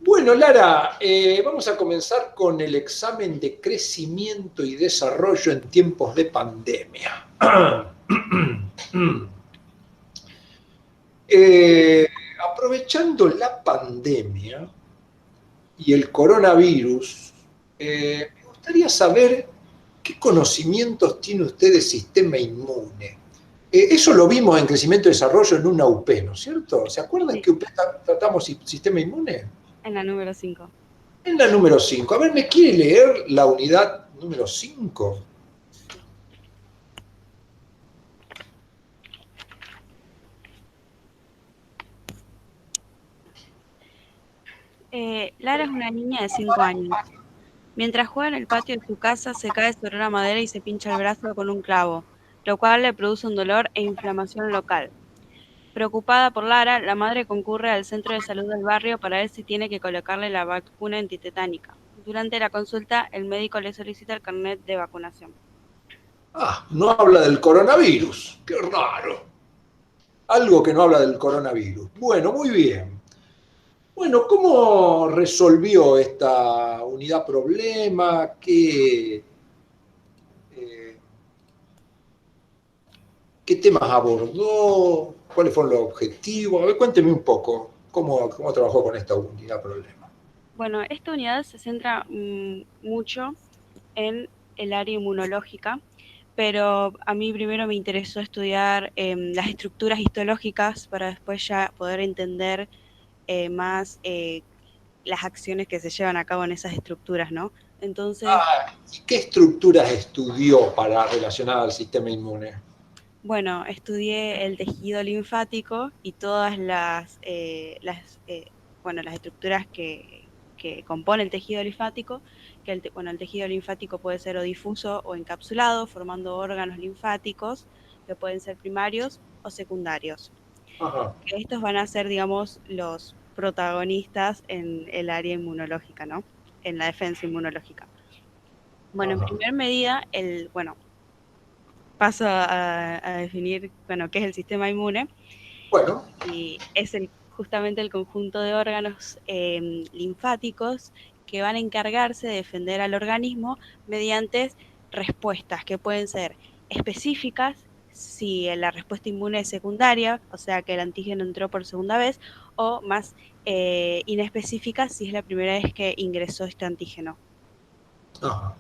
Bueno, Lara, vamos a comenzar con el examen de crecimiento y desarrollo en tiempos de pandemia. Eh, Aprovechando la pandemia y el coronavirus, me gustaría saber qué conocimientos tiene usted de sistema inmune. Eso lo vimos en crecimiento y desarrollo en una UP, ¿no es cierto? ¿Se acuerdan Sí, que UP tratamos sistema inmune? en la número 5. En la número 5. A ver, ¿me quiere leer la unidad número 5? Lara es una niña de 5 años. Mientras juega en el patio de su casa, se cae sobre una madera y se pincha el brazo con un clavo, lo cual le produce un dolor e inflamación local. Preocupada por Lara, la madre concurre al centro de salud del barrio para ver si tiene que colocarle la vacuna antitetánica. Durante la consulta, el médico le solicita el carnet de vacunación. Ah, no habla del coronavirus. Qué raro. Algo que no habla del coronavirus. Bueno, muy bien. Bueno, ¿cómo resolvió esta unidad problema? Eh, ¿Qué temas abordó? ¿Cuáles fueron los objetivos? A ver, cuénteme un poco cómo trabajó con esta unidad problema. Bueno, esta unidad se centra mucho en el área inmunológica, pero a mí primero me interesó estudiar las estructuras histológicas para después ya poder entender más las acciones que se llevan a cabo en esas estructuras, ¿no? Entonces, Ah, ¿y qué estructuras estudió para relacionar al sistema inmune? bueno, estudié el tejido linfático y todas bueno, las estructuras que componen el tejido linfático, que bueno, el tejido linfático puede ser o difuso o encapsulado, formando órganos linfáticos que pueden ser primarios o secundarios. Ajá. Que estos van a ser, digamos, los protagonistas en el área inmunológica, ¿no? En la defensa inmunológica. Bueno, en Ajá. primer medida, bueno, paso a definir, bueno, qué es el sistema inmune Bueno, y es justamente el conjunto de órganos linfáticos que van a encargarse de defender al organismo mediante respuestas que pueden ser específicas si la respuesta inmune es secundaria, o sea que el antígeno entró por segunda vez, o más inespecíficas si es la primera vez que ingresó este antígeno. ajá.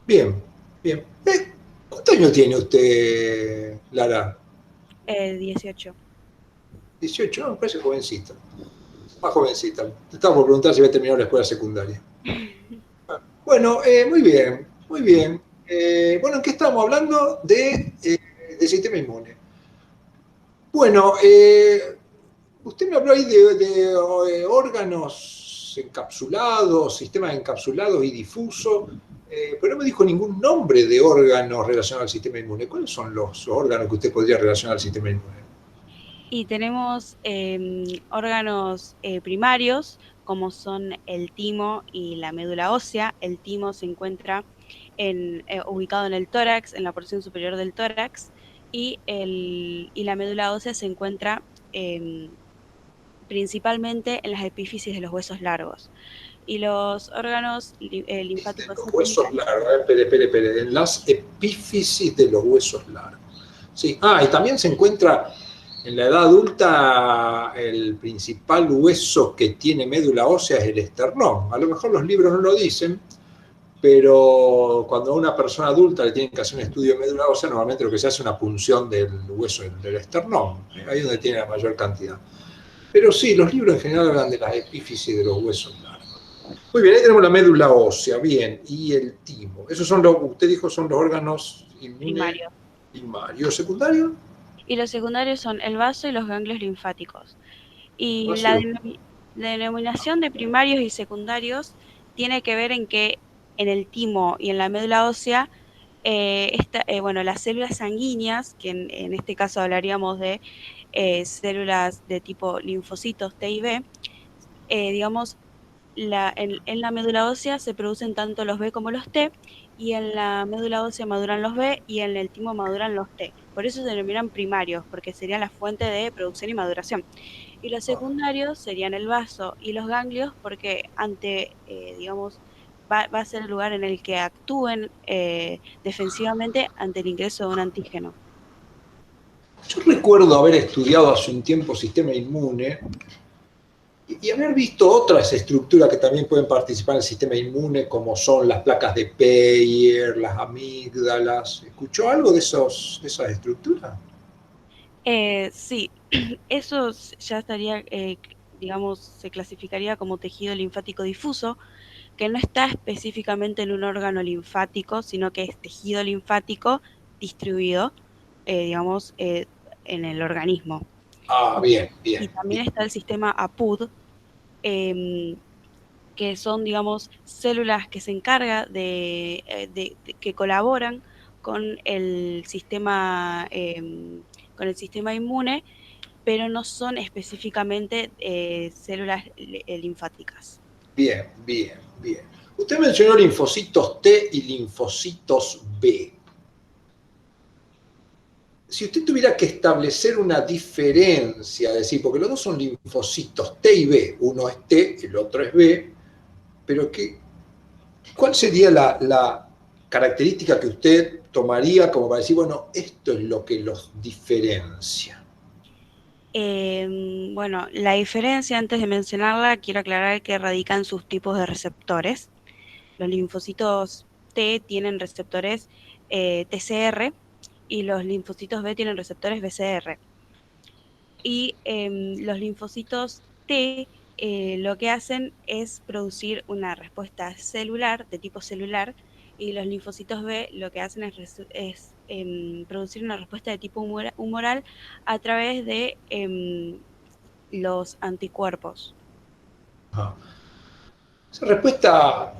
Bien, bien. ¿Cuántos años tiene usted, Lara? 18. 18, no, me parece jovencita. Más jovencita. Te estaba por preguntar si había terminado la escuela secundaria. Bueno, muy bien, muy bien. Bueno, ¿en qué estamos hablando? De sistema inmune. Bueno, usted me habló ahí de órganos encapsulados, sistemas encapsulados y difusos, pero no me dijo ningún nombre de órganos relacionados al sistema inmune. ¿Cuáles son los órganos que usted podría relacionar al sistema inmune? Y tenemos órganos primarios, como son el timo y la médula ósea. El timo se encuentra ubicado en el tórax, en la porción superior del tórax, y la médula ósea se encuentra principalmente en las epífisis de los huesos largos. Y los órganos De linfáticos los huesos secundarios. largos, espere, en las epífisis de los huesos largos. Sí, y también se encuentra en la edad adulta el principal hueso que tiene médula ósea es el esternón. A lo mejor los libros no lo dicen, pero cuando a una persona adulta le tienen que hacer un estudio de médula ósea, normalmente lo que se hace es una punción del hueso del esternón, ahí es donde tiene la mayor cantidad. Pero sí, los libros en general hablan de las epífisis de los huesos largos. Muy bien, ahí tenemos la médula ósea, bien, y el timo. Esos son usted dijo, son los órganos inmunes Primarios. primarios. ¿Secundarios? Y los secundarios son el vaso y los ganglios linfáticos. Y Vaso y los... la denominación de primarios y secundarios tiene que ver en que en el timo y en la médula ósea, bueno, las células sanguíneas, que en este caso hablaríamos de células de tipo linfocitos T y B, digamos, en la médula ósea se producen tanto los B como los T, y en la médula ósea maduran los B y en el timo maduran los T. Por eso se denominan primarios, porque serían la fuente de producción y maduración. Y los secundarios serían el vaso y los ganglios, porque digamos, va a ser el lugar en el que actúen defensivamente ante el ingreso de un antígeno. Yo recuerdo haber estudiado hace un tiempo sistema inmune y haber visto otras estructuras que también pueden participar en el sistema inmune, como son las placas de Peyer, las amígdalas. ¿Escuchó algo de esas estructuras? Sí, eso ya estaría, digamos, se clasificaría como tejido linfático difuso, que no está específicamente en un órgano linfático, sino que es tejido linfático distribuido, digamos, en el organismo. Ah, bien, Y bien, también bien. está el sistema APUD, em, que son, digamos, células que se encargan que colaboran con con el sistema inmune, pero no son específicamente células linfáticas. Bien, bien, bien. Usted mencionó linfocitos T y linfocitos B. Si usted tuviera que establecer una diferencia, decir, porque los dos son linfocitos T y B, uno es T, el otro es B, pero ¿cuál sería la característica que usted tomaría como para decir, bueno, esto es lo que los diferencia? Bueno, la diferencia, antes de mencionarla, quiero aclarar que radica en sus tipos de receptores. Los linfocitos T tienen receptores TCR y los linfocitos B tienen receptores BCR. Y los linfocitos T lo que hacen es producir una respuesta celular, de tipo celular, y los linfocitos B lo que hacen es producir una respuesta de tipo humoral a través de los anticuerpos. Ajá. Esa respuesta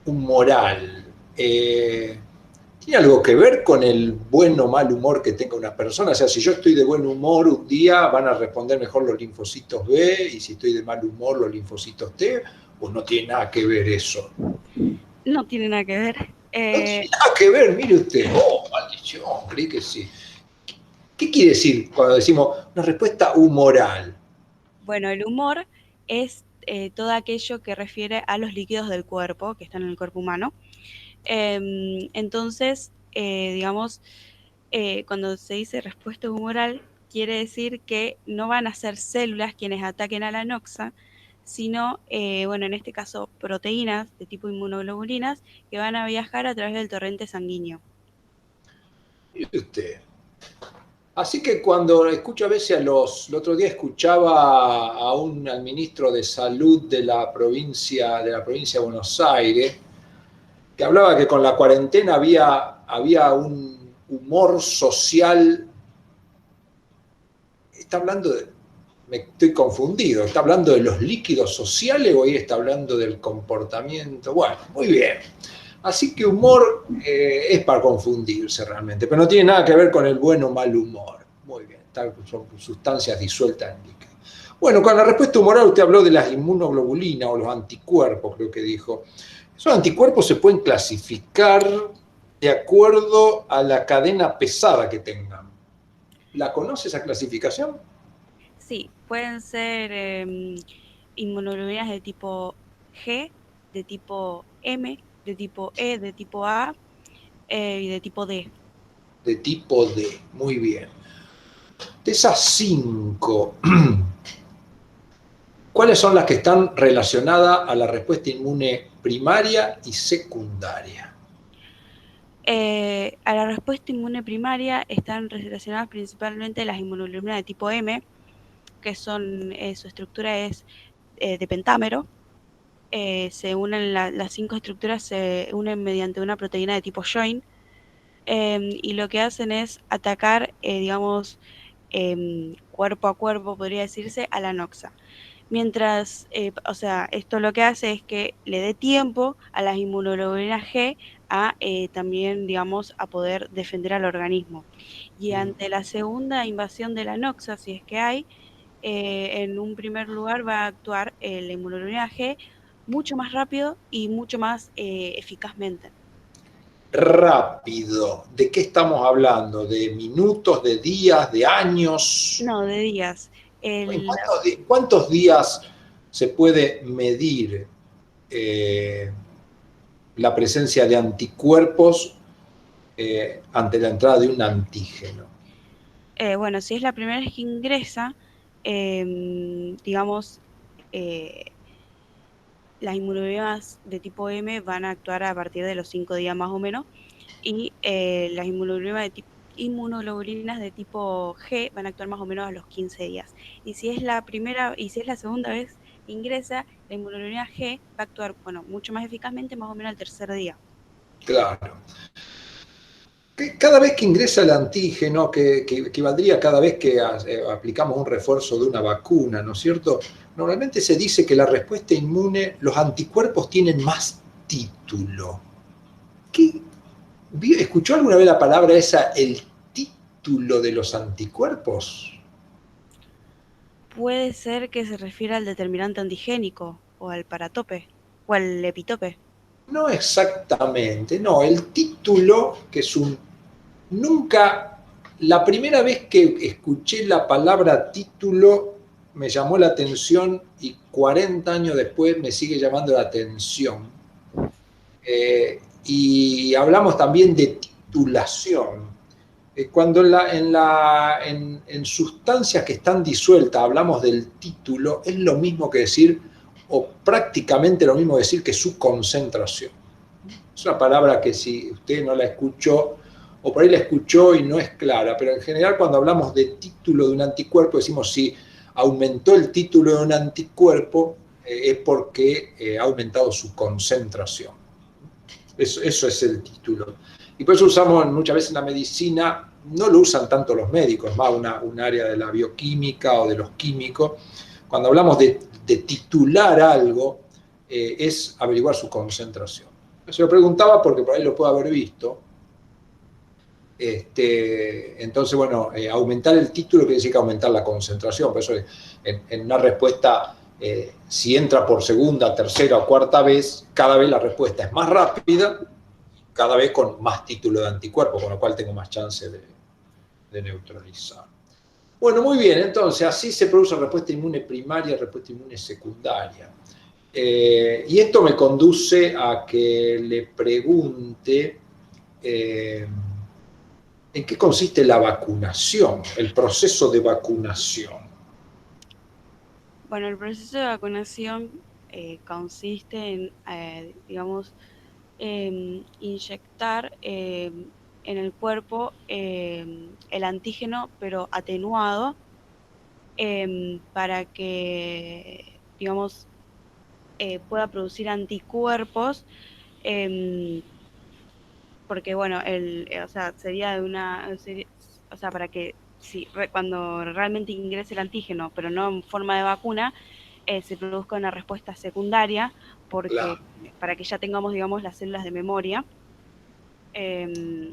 humoral, ¿tiene algo que ver con el buen o mal humor que tenga una persona? O sea, si yo estoy de buen humor un día, van a responder mejor los linfocitos B, y si estoy de mal humor, los linfocitos T, o no tiene nada que ver eso. No tiene nada que ver. No tiene nada que ver, mire usted. Oh, maldición, creí que sí. ¿Qué quiere decir cuando decimos una respuesta humoral? Bueno, el humor es todo aquello que refiere a los líquidos del cuerpo, que están en el cuerpo humano. Entonces, digamos, cuando se dice respuesta humoral, quiere decir que no van a ser células quienes ataquen a la noxa, sino, bueno, en este caso, proteínas de tipo inmunoglobulinas que van a viajar a través del torrente sanguíneo. Mire usted. Así que cuando escucho a veces el otro día escuchaba al ministro de Salud de la provincia de Buenos Aires, que hablaba que con la cuarentena había un humor social. Está hablando me estoy confundido, ¿está hablando de los líquidos sociales o ahí está hablando del comportamiento? Bueno, muy bien. Así que humor es para confundirse realmente, pero no tiene nada que ver con el buen o mal humor. Muy bien, son sustancias disueltas en líquido. Bueno, con la respuesta humoral usted habló de las inmunoglobulinas o los anticuerpos, creo que dijo. Esos anticuerpos se pueden clasificar de acuerdo a la cadena pesada que tengan. ¿La conoce esa clasificación? Sí, pueden ser inmunoglobulinas de tipo G, de tipo M, de tipo E, de tipo A y de tipo D. De tipo D, muy bien. De esas cinco, ¿cuáles son las que están relacionadas a la respuesta inmune primaria y secundaria? A la respuesta inmune primaria están relacionadas principalmente las inmunoglobulinas de tipo M, que su estructura es de pentámero. Las cinco estructuras se unen mediante una proteína de tipo join, y lo que hacen es atacar, digamos, cuerpo a cuerpo, podría decirse, a la noxa. Mientras, o sea, esto lo que hace es que le dé tiempo a las inmunoglobulinas G a también, digamos, a poder defender al organismo. Y ante la segunda invasión de la noxa, si es que hay, en un primer lugar va a actuar la inmunoglobulina G mucho más rápido y mucho más eficazmente. Rápido, ¿de qué estamos hablando? ¿De minutos, de días, de años? No, de días. ¿En El, cuántos días se puede medir eh, la presencia de anticuerpos ante la entrada de un antígeno? bueno, si es la primera vez que ingresa, digamos, las inmunoglobulinas de tipo M van a actuar a partir de los 5 días más o menos, y las inmunoglobulinas de tipo G van a actuar más o menos a los 15 días. Y si es la segunda vez que ingresa, la inmunoglobulina G va a actuar, bueno, mucho más eficazmente, más o menos al tercer día. Claro. Cada vez que ingresa el antígeno, que equivaldría cada vez que aplicamos un refuerzo de una vacuna, ¿no es cierto? Normalmente se dice que la respuesta inmune, los anticuerpos tienen más título. ¿Qué? ¿Escuchó alguna vez la palabra esa, el título de los anticuerpos? Puede ser que se refiera al determinante antigénico, o al paratope, o al epitope. No exactamente, no. El título, que es un... Nunca, la primera vez que escuché la palabra título me llamó la atención y 40 años después me sigue llamando la atención. Y hablamos también de titulación. Cuando en sustancias que están disueltas hablamos del título, es lo mismo que decir, o prácticamente lo mismo decir que su concentración. Es una palabra que si usted no la escuchó, o por ahí la escuchó y no es clara, pero en general cuando hablamos de título de un anticuerpo decimos si aumentó el título de un anticuerpo es porque ha aumentado su concentración. Eso es el título. Y por eso usamos muchas veces en la medicina, no lo usan tanto los médicos, más un área de la bioquímica o de los químicos. Cuando hablamos de titular algo, es averiguar su concentración. Se lo preguntaba porque por ahí lo puede haber visto. Entonces, bueno, aumentar el título quiere decir que aumentar la concentración. Por eso en una respuesta, si entra por segunda, tercera o cuarta vez, cada vez la respuesta es más rápida, cada vez con más título de anticuerpo, con lo cual tengo más chance de neutralizar. Bueno, muy bien, entonces así se produce respuesta inmune primaria y respuesta inmune secundaria. Y esto me conduce a que le pregunte en qué consiste la vacunación, el proceso de vacunación. Bueno, el proceso de vacunación consiste en, digamos, inyectar en el cuerpo el antígeno, pero atenuado, para que, digamos, pueda producir anticuerpos, porque, bueno, o sea, sería de o sea, para que cuando realmente ingrese el antígeno, pero no en forma de vacuna, se produzca una respuesta secundaria, porque Claro, para que ya tengamos, digamos, las células de memoria.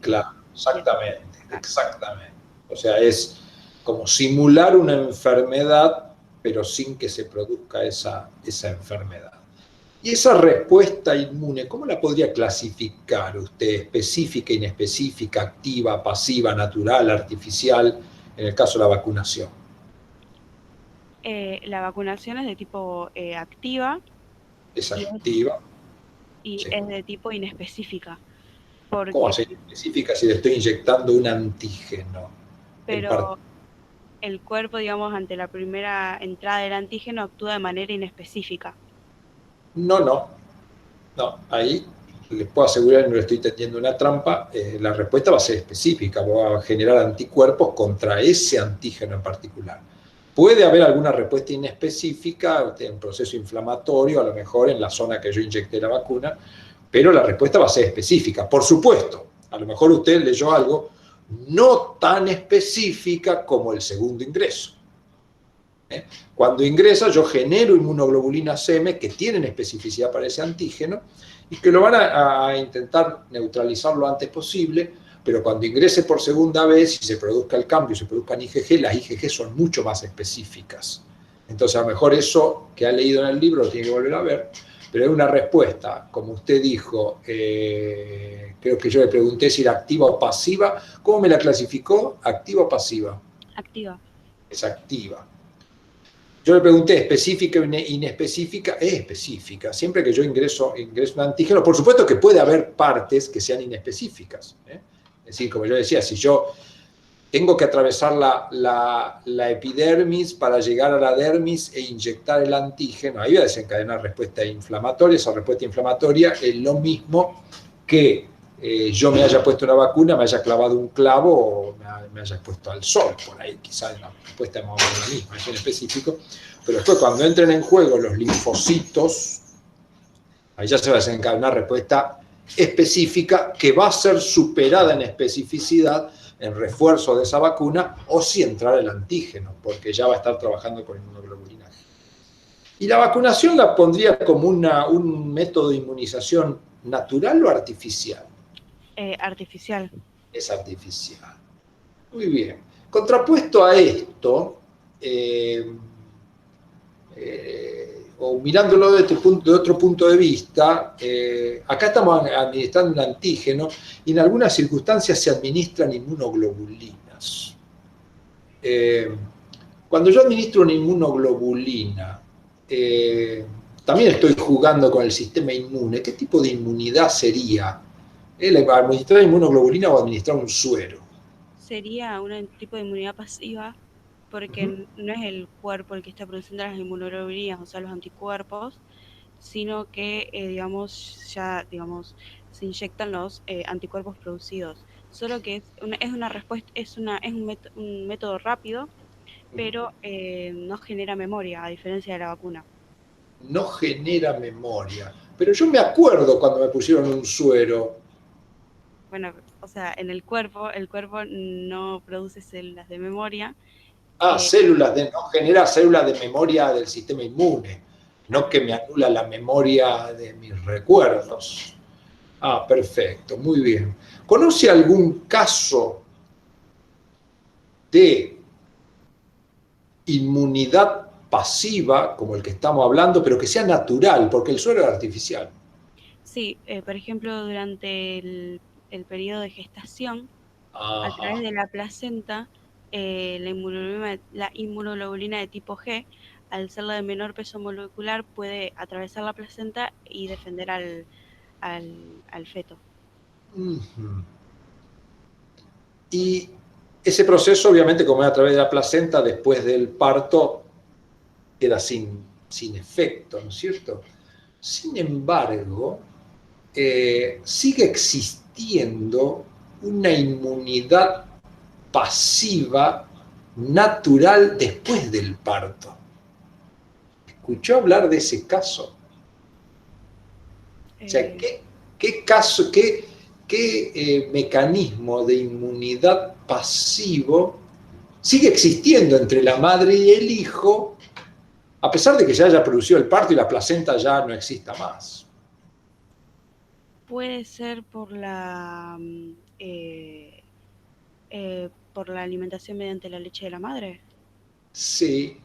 claro, exactamente, exactamente. O sea, es como simular una enfermedad, pero sin que se produzca esa enfermedad. Y esa respuesta inmune, ¿cómo la podría clasificar usted? ¿Específica, inespecífica, activa, pasiva, natural, artificial, en el caso de la vacunación? La vacunación es de tipo activa, ¿Es y, activa? Sí. es de tipo inespecífica, ¿Cómo porque, hacer específica si le estoy inyectando un antígeno? En pero el cuerpo, digamos, ante la primera entrada del antígeno actúa de manera inespecífica. No, no, no. Ahí les puedo asegurar que no le estoy tendiendo una trampa. La respuesta va a ser específica, va a generar anticuerpos contra ese antígeno en particular. Puede haber alguna respuesta inespecífica, un proceso inflamatorio, a lo mejor en la zona que yo inyecté la vacuna, pero la respuesta va a ser específica. Por supuesto, a lo mejor usted leyó algo no tan específica como el segundo ingreso. Cuando ingresa, yo genero inmunoglobulinas M que tienen especificidad para ese antígeno y que lo van a intentar neutralizar lo antes posible, pero cuando ingrese por segunda vez y se produzca el cambio, se produzcan IgG, las IgG son mucho más específicas. Entonces, a lo mejor eso que ha leído en el libro lo tiene que volver a ver, pero es una respuesta, como usted dijo, creo que yo le pregunté si era activa o pasiva. ¿Cómo me la clasificó? ¿Activa o pasiva? Activa. Es activa. Yo le pregunté específica o inespecífica, es específica. Siempre que yo ingreso un antígeno, por supuesto que puede haber partes que sean inespecíficas. Es decir, como yo decía, si yo tengo que atravesar la epidermis para llegar a la dermis e inyectar el antígeno, ahí va a desencadenar respuesta inflamatoria. Esa respuesta inflamatoria es lo mismo que yo me haya puesto una vacuna, me haya clavado un clavo o me haya expuesto al sol. Por ahí quizás la respuesta es más o menos la misma, es en específico. Pero después, cuando entren en juego los linfocitos, ahí ya se va a desencadenar una respuesta específica que va a ser superada en especificidad en refuerzo de esa vacuna, o si entrar el antígeno, porque ya va a estar trabajando con inmunoglobulinaje. Y la vacunación la pondría como un método de inmunización natural o artificial. Artificial. Es artificial. Muy bien. Contrapuesto a esto, o mirándolo de otro punto de vista, acá estamos administrando un antígeno y en algunas circunstancias se administran inmunoglobulinas. Cuando yo administro una inmunoglobulina, también estoy jugando con el sistema inmune. ¿Qué tipo de inmunidad sería? ¿Administrar inmunoglobulina o administrar un suero? Sería un tipo de inmunidad pasiva, porque no es el cuerpo el que está produciendo las inmunoglobulinas, o sea, los anticuerpos, sino que, se inyectan los anticuerpos producidos. Solo que es una respuesta, es un método rápido, pero no genera memoria, a diferencia de la vacuna. No genera memoria. Pero yo me acuerdo cuando me pusieron un suero. Bueno, o sea, en el cuerpo no produce células de memoria. No genera células de memoria del sistema inmune, no que me anula la memoria de mis recuerdos. Perfecto, muy bien. ¿Conoce algún caso de inmunidad pasiva, como el que estamos hablando, pero que sea natural, porque el suero es artificial? Sí, por ejemplo, durante el periodo de gestación, a través de la placenta, la inmunoglobulina de tipo G, al ser la de menor peso molecular, puede atravesar la placenta y defender al feto. Y ese proceso, obviamente, como es a través de la placenta, después del parto, queda sin efecto, ¿no es cierto? Sin embargo, sigue existiendo una inmunidad pasiva natural después del parto. ¿Escuchó hablar de ese caso? O sea, ¿qué mecanismo de inmunidad pasivo sigue existiendo entre la madre y el hijo, a pesar de que se haya producido el parto y la placenta ya no exista más? Puede ser por la alimentación mediante la leche de la madre. Sí,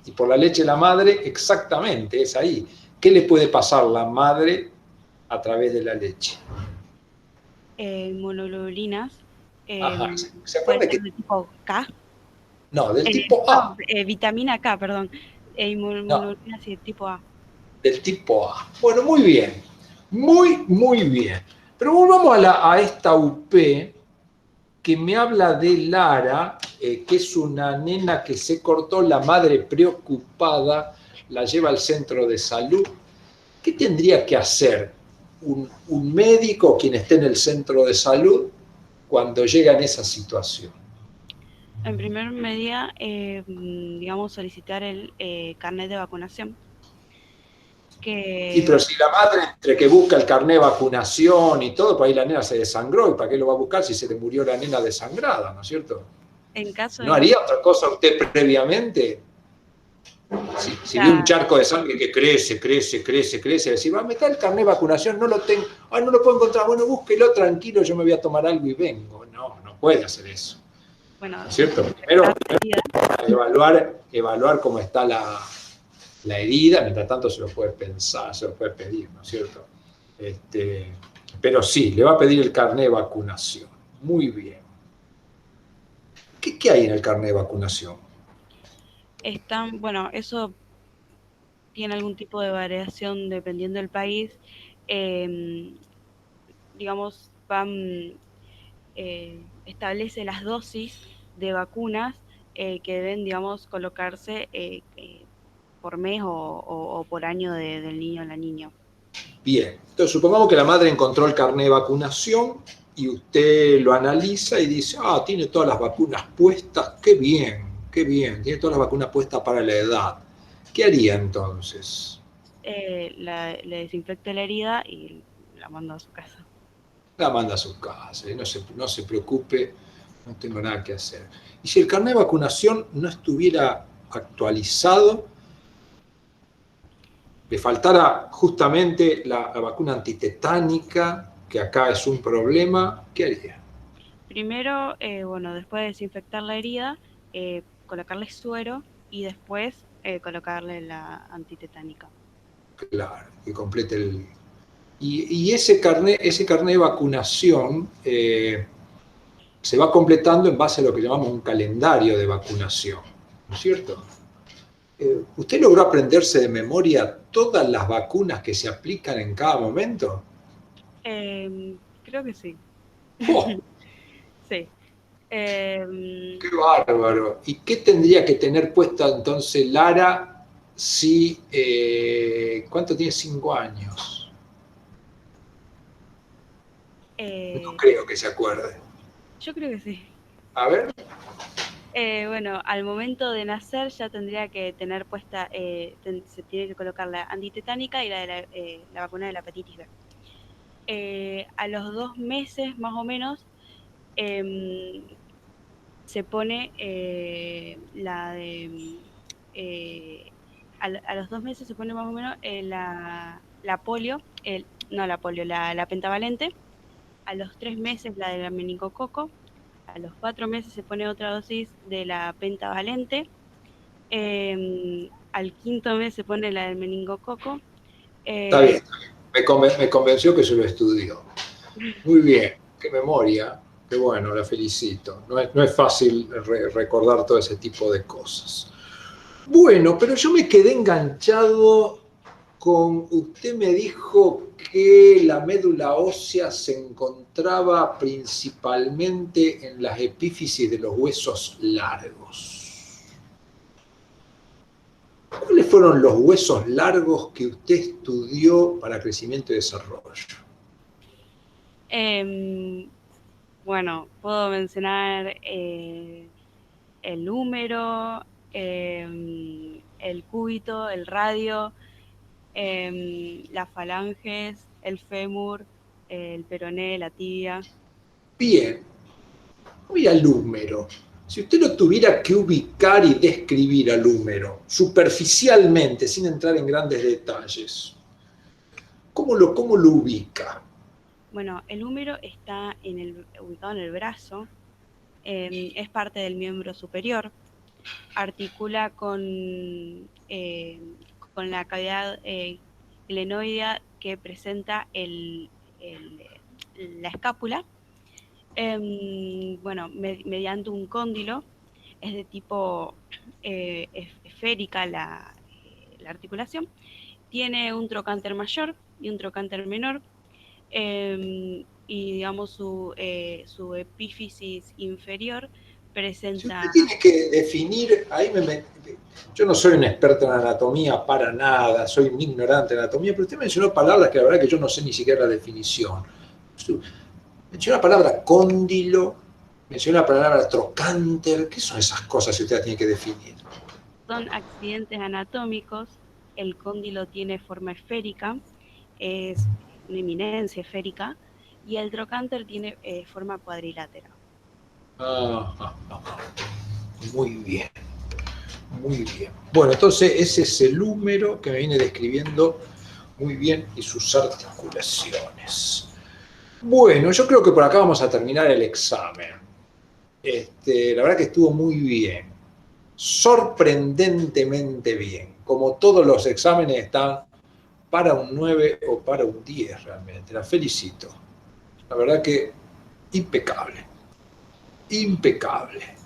y por la leche de la madre, exactamente, es ahí. ¿Qué le puede pasar a la madre a través de la leche? Inmunoglobulinas. ¿Se acuerda que del tipo K? No, del tipo A. Vitamina K, perdón. Inmunoglobulinas del tipo A. Del tipo A. Bueno, muy bien. Muy bien. Pero volvamos a esta UP que me habla de Lara, que es una nena que se cortó, la madre preocupada, la lleva al centro de salud. ¿Qué tendría que hacer un médico, quien esté en el centro de salud, cuando llega en esa situación? En primer medida, solicitar el carnet de vacunación. Sí, pero si la madre, entre que busca el carnet de vacunación y todo, pues ahí la nena se desangró, ¿y para qué lo va a buscar si se le murió la nena desangrada, ¿no es cierto? ¿No haría otra cosa usted previamente? Si ve un charco de sangre que crece, decir, me está el carnet de vacunación, no lo tengo, no lo puedo encontrar, bueno, búsquelo tranquilo, yo me voy a tomar algo y vengo. No puede hacer eso. Bueno, ¿no es cierto? Primero evaluar cómo está la herida, mientras tanto se lo puede pensar, se lo puede pedir, ¿no es cierto? Pero sí, le va a pedir el carnet de vacunación. Muy bien. ¿Qué hay en el carnet de vacunación? Bueno, eso tiene algún tipo de variación dependiendo del país. Eh, digamos, establece las dosis de vacunas que deben, digamos, colocarse por mes o por año del niño o la niña. Bien, entonces supongamos que la madre encontró el carnet de vacunación y usted lo analiza y dice, tiene todas las vacunas puestas, qué bien, tiene todas las vacunas puestas para la edad. ¿Qué haría entonces? Le desinfecta la herida y la manda a su casa. La manda a su casa, y no se preocupe, no tengo nada que hacer. Y si el carnet de vacunación no estuviera actualizado, le faltara justamente la vacuna antitetánica, que acá es un problema, ¿qué haría? Primero, bueno, después de desinfectar la herida, colocarle suero y después colocarle la antitetánica. Claro, que complete el... Y ese carnet de vacunación se va completando en base a lo que llamamos un calendario de vacunación, ¿no es cierto? ¿Usted logró aprenderse de memoria todas las vacunas que se aplican en cada momento? Creo que sí. ¡Oh! Sí. ¡Qué bárbaro! ¿Y qué tendría que tener puesta entonces Lara si... ¿cuánto tiene? 5 años. No eh, creo que se acuerde. yo creo que sí. A ver. Bueno, al momento de nacer ya tendría que tener puesta, se tiene que colocar la antitetánica y la vacuna de la hepatitis B. A los 2 meses más o menos em, se pone eh, a los 2 meses se pone más o menos la polio, no la polio, la pentavalente. A los 3 meses la de la meningococo. A los 4 meses se pone otra dosis de la pentavalente. Al quinto mes se pone la del meningococo. Está Eh, bien. Me convenció que se lo estudió. Muy bien. Qué memoria. Qué bueno, la felicito. No es fácil recordar todo ese tipo de cosas. Bueno, pero yo me quedé enganchado con, usted me dijo que la médula ósea se encontraba principalmente en las epífisis de los huesos largos. ¿Cuáles fueron los huesos largos que usted estudió para crecimiento y desarrollo? bueno, puedo mencionar el húmero, el cúbito, el radio, las falanges, el fémur, el peroné, la tibia. Bien, voy al húmero. Si usted lo tuviera que ubicar y describir al húmero, superficialmente, sin entrar en grandes detalles, cómo lo ubica? Bueno, el húmero está ubicado en el brazo, es parte del miembro superior, articula con la cavidad glenoidea que presenta la escápula. Bueno, mediante un cóndilo, es de tipo esférica la articulación, tiene un trocánter mayor y un trocánter menor, y digamos su epífisis inferior Si presenta... usted tiene que definir, yo no soy un experto en anatomía para nada, soy un ignorante de anatomía, pero usted mencionó palabras que la verdad que yo no sé ni siquiera la definición. Mencionó la palabra cóndilo, mencionó la palabra trocánter, ¿qué son esas cosas si usted las tiene que definir? Son accidentes anatómicos. El cóndilo tiene forma esférica, es una eminencia esférica, y el trocánter tiene forma cuadrilátera. Muy bien, muy bien. Bueno, entonces ese es el húmero que me viene describiendo muy bien y sus articulaciones. Bueno, yo creo que por acá vamos a terminar el examen. La verdad que estuvo muy bien. sorprendentemente bien. Como todos los exámenes están para un 9 o para un 10 realmente. La felicito. La verdad que impecable. Impecable.